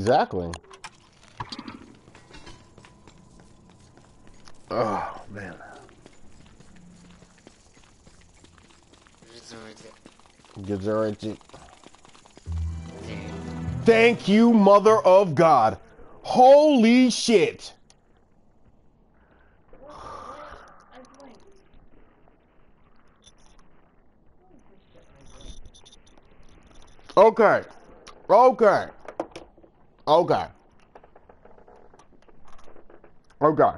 Exactly. Oh, man. Gazurity. Thank you, mother of God. Holy shit. Okay. Okay. Okay. Okay.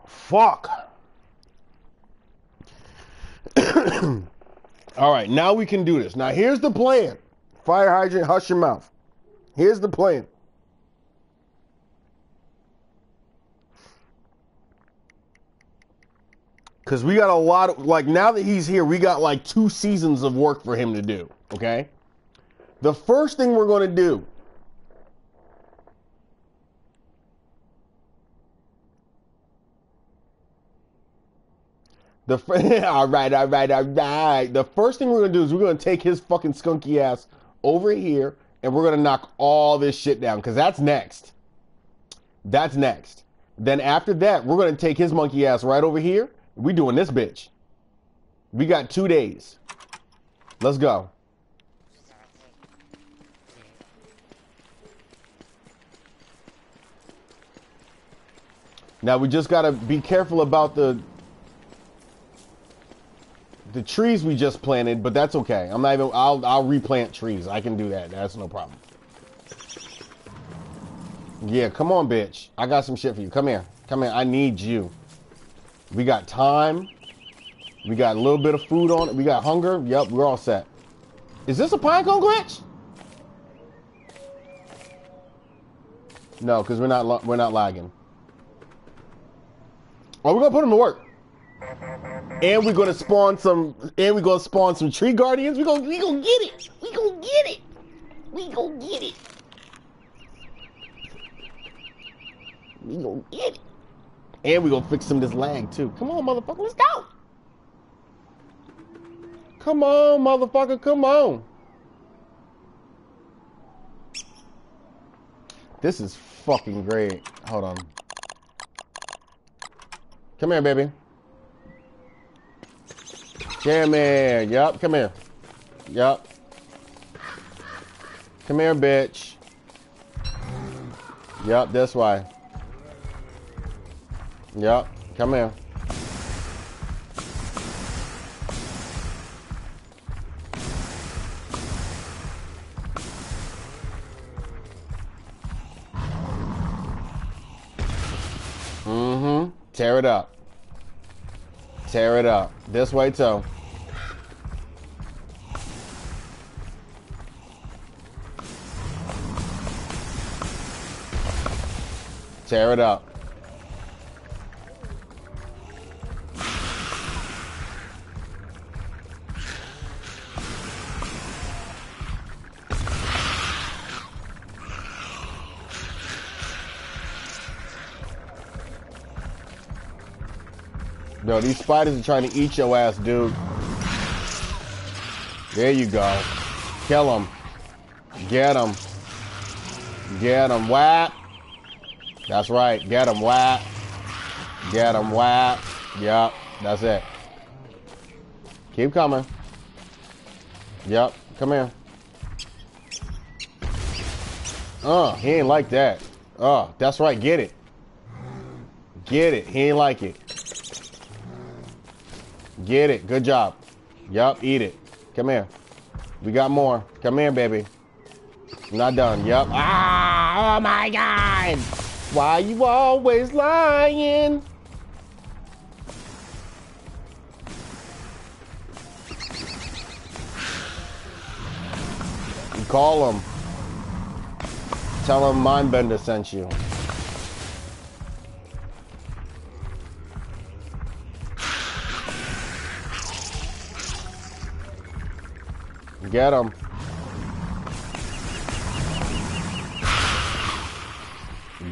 Fuck. All right, now we can do this. Now here's the plan. Fire hydrant, hush your mouth. Here's the plan. Because we got a lot of, like, now that he's here, we got like 2 seasons of work for him to do, okay? The first thing we're going to do, all right. The first thing we're going to do is we're going to take his fucking skunky ass over here and we're going to knock all this shit down because that's next. That's next. Then after that, we're going to take his monkey ass right over here. We doing this bitch. We got 2 days. Let's go. Now we just got to be careful about the trees we just planted, but that's okay. I'm not even, I'll replant trees. I can do that. That's no problem. Yeah, come on, bitch. I got some shit for you. Come here. Come here. I need you. We got time. We got a little bit of food on it. We got hunger. Yep, we're all set. Is this a pinecone glitch? No, because we're not lagging. Oh, we're gonna put him to work. And we're gonna spawn some. And we're gonna spawn some tree guardians. We gonna get it. We gonna get it. We gonna get it. We gonna get it. And we gonna fix some of this lag too. Come on, motherfucker. Let's go. Come on, motherfucker. Come on. This is fucking great. Hold on. Come here, baby. Come here. Yup, come here. Yup. Come here, bitch. Yup, that's why. Yup, come here. Tear it up. Tear it up. This way too. Tear it up. Yo, these spiders are trying to eat your ass, dude. There you go. Kill them. Get them. Get them. Whap. That's right. Get them. Whap. Get them. Whap. Yep. That's it. Keep coming. Yep. Come here. He ain't like that. That's right. Get it. Get it. He ain't like it. Get it. Good job. Yup, eat it. Come here. We got more. Come here, baby. I'm not done. Yup. Ah! Oh my God! Why you always lying? You call him. Tell him Mindbender sent you. Get him.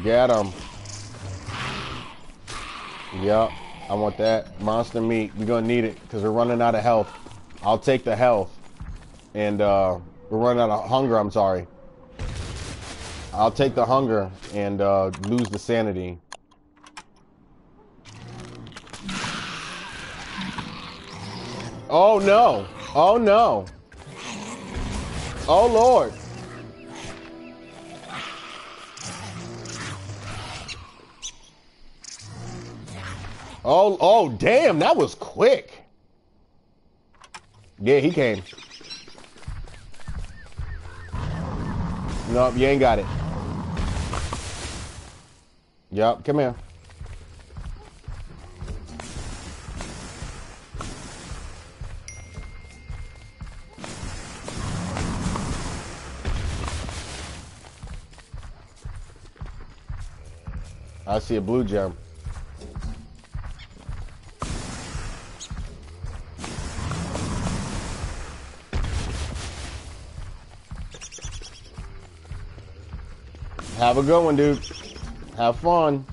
Get him. Yep. I want that. Monster meat. We're going to need it because we're running out of health. I'll take the health. And we're running out of hunger, I'm sorry. I'll take the hunger and lose the sanity. Oh no. Oh no. Oh Lord. Oh damn, that was quick. Yeah, he came. Nope, you ain't got it. Yep, come here. I see a blue gem. Have a good one, dude. Have fun.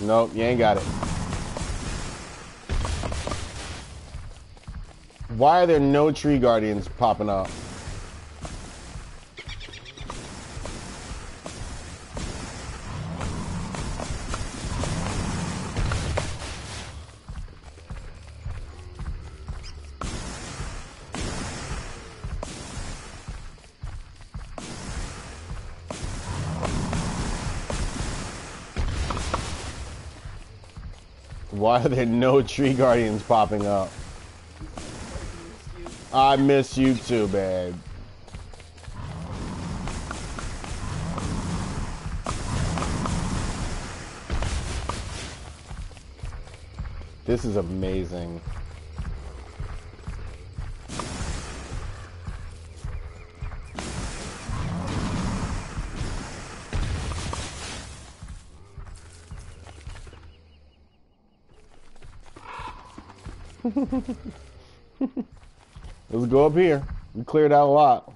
Nope, you ain't got it. Why are there no tree guardians popping up? Why are there no tree guardians popping up? I miss you too, babe. This is amazing. Let's go up here. We cleared out a lot.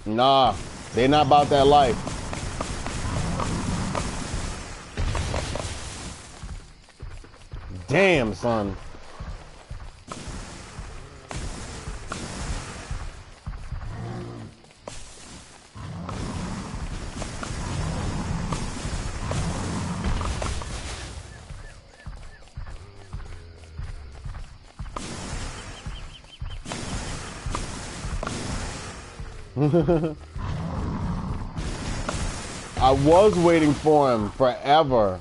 Nah, they not about that life. Damn, son. I was waiting for him forever.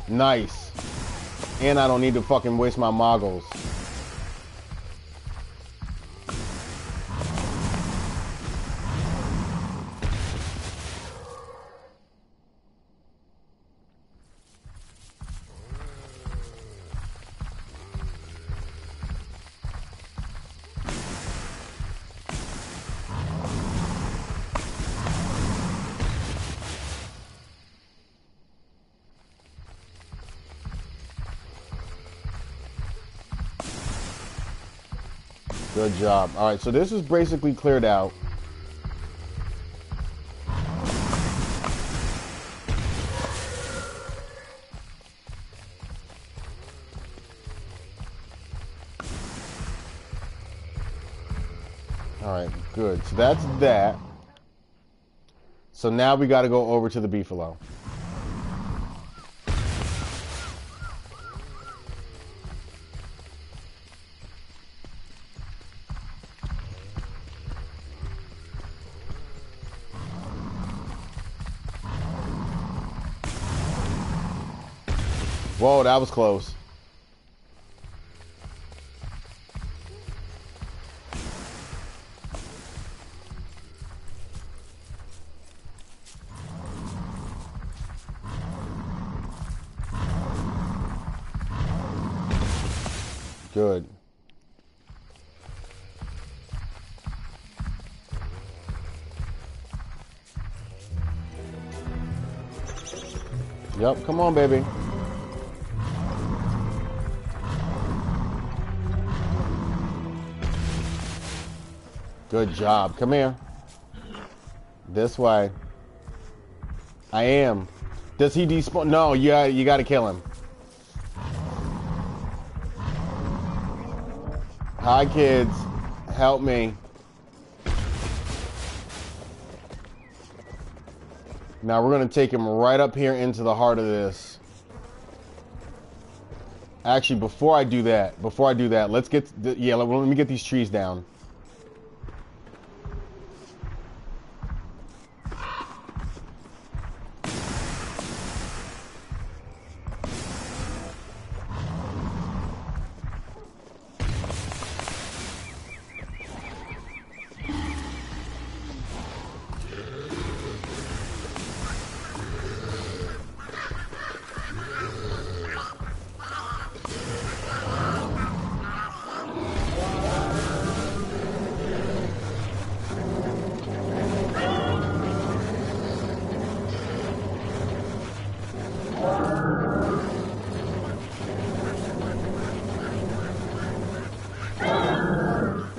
Nice. And I don't need to fucking waste my moggles. Good job. All right, so this is basically cleared out. All right, good. So that's that. So now we got to go over to the Beefalo. Whoa, that was close. Good. Yep, come on, baby. Good job. Come here. This way. I am. Does he despawn? No, you gotta kill him. Hi, kids. Help me. Now we're gonna take him right up here into the heart of this. Actually, before I do that, let's get, let me get these trees down.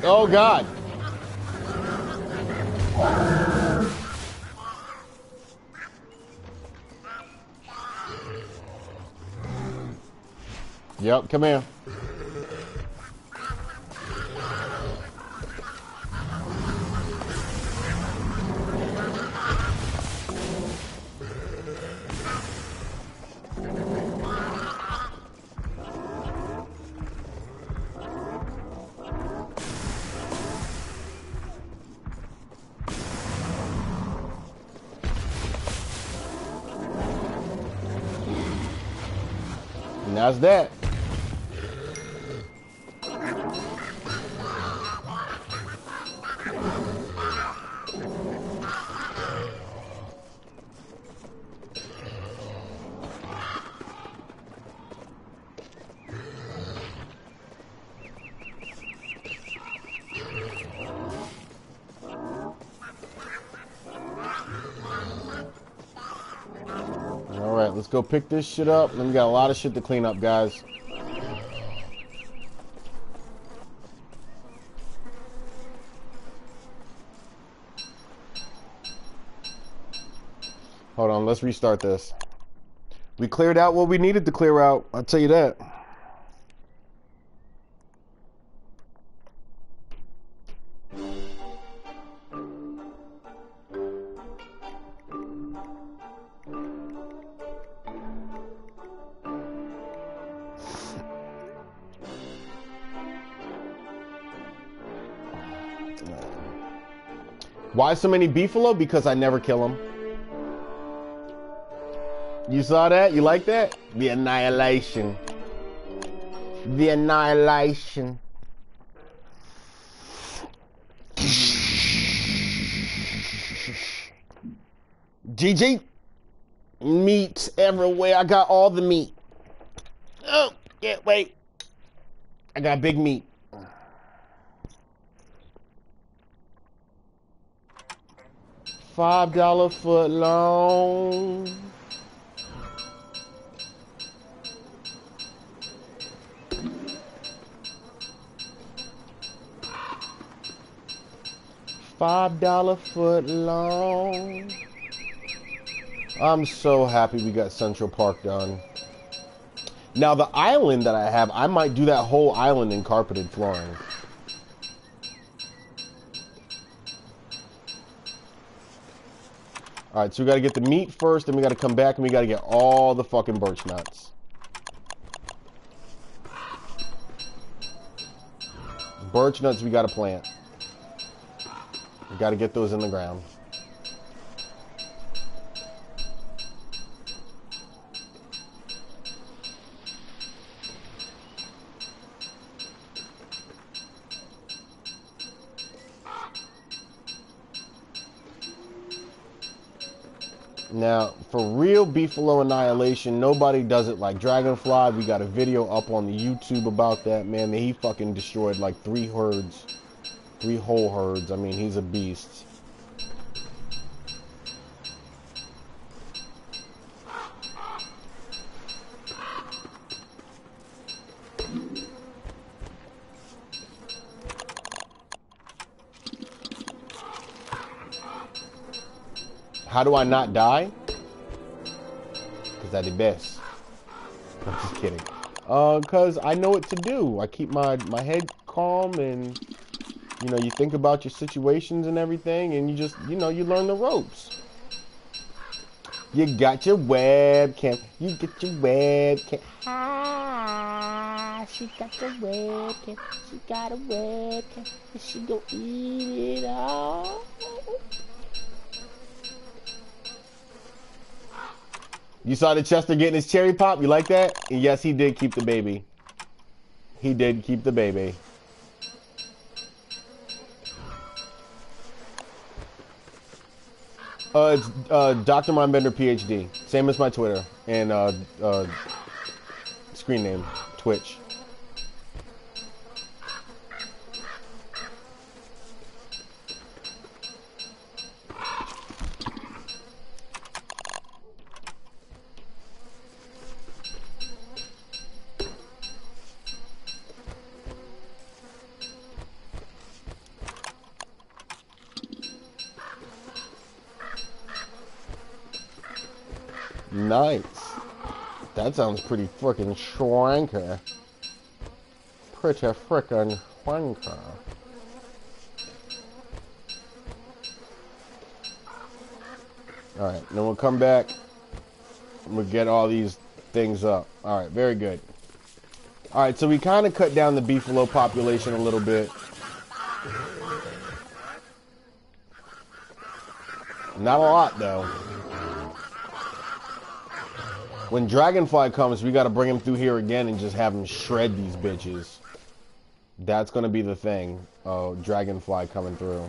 Oh, God. Yep, come here. And that's that. Alright, let's go pick this shit up. And we got a lot of shit to clean up, guys. Hold on, let's restart this. We cleared out what we needed to clear out, I'll tell you that. Why so many Beefalo? Because I never kill them. You saw that? You like that? The annihilation. The annihilation. GG. Meat everywhere. I got all the meat. Oh, yeah, wait. I got big meat. $5 foot long. $5 foot long. I'm so happy we got Central Park done. Now the island that I have, I might do that whole island in carpeted flooring. Alright, so we gotta get the meat first, then we gotta come back and we gotta get all the fucking birch nuts. Birch nuts we gotta plant. We gotta get those in the ground. Now, for real Beefalo annihilation, nobody does it like Dragonfly. We got a video up on the YouTube about that, man. He fucking destroyed like 3 herds. 3 whole herds. I mean, he's a beast. How do I not die? Because I'm the best. I'm just kidding. Because I know what to do. I keep my head calm and, you know, you think about your situations and everything and you just, you know, you learn the ropes. You got your webcam. You get your webcam. Ah, she got your webcam. She got a webcam. And she gon' eat it all. You saw the Chester getting his cherry pop? You like that? And yes, he did keep the baby. He did keep the baby. It's DrMindbenderPhd. Same as my Twitter and screen name, Twitch. Nice. That sounds pretty frickin' schwanker. Pretty frickin' schwanker. Alright, then we'll come back and we'll get all these things up. Alright, very good. Alright, so we kind of cut down the Beefalo population a little bit. Not a lot, though. When Dragonfly comes, we gotta bring him through here again and just have him shred these bitches. That's gonna be the thing. Oh, Dragonfly coming through.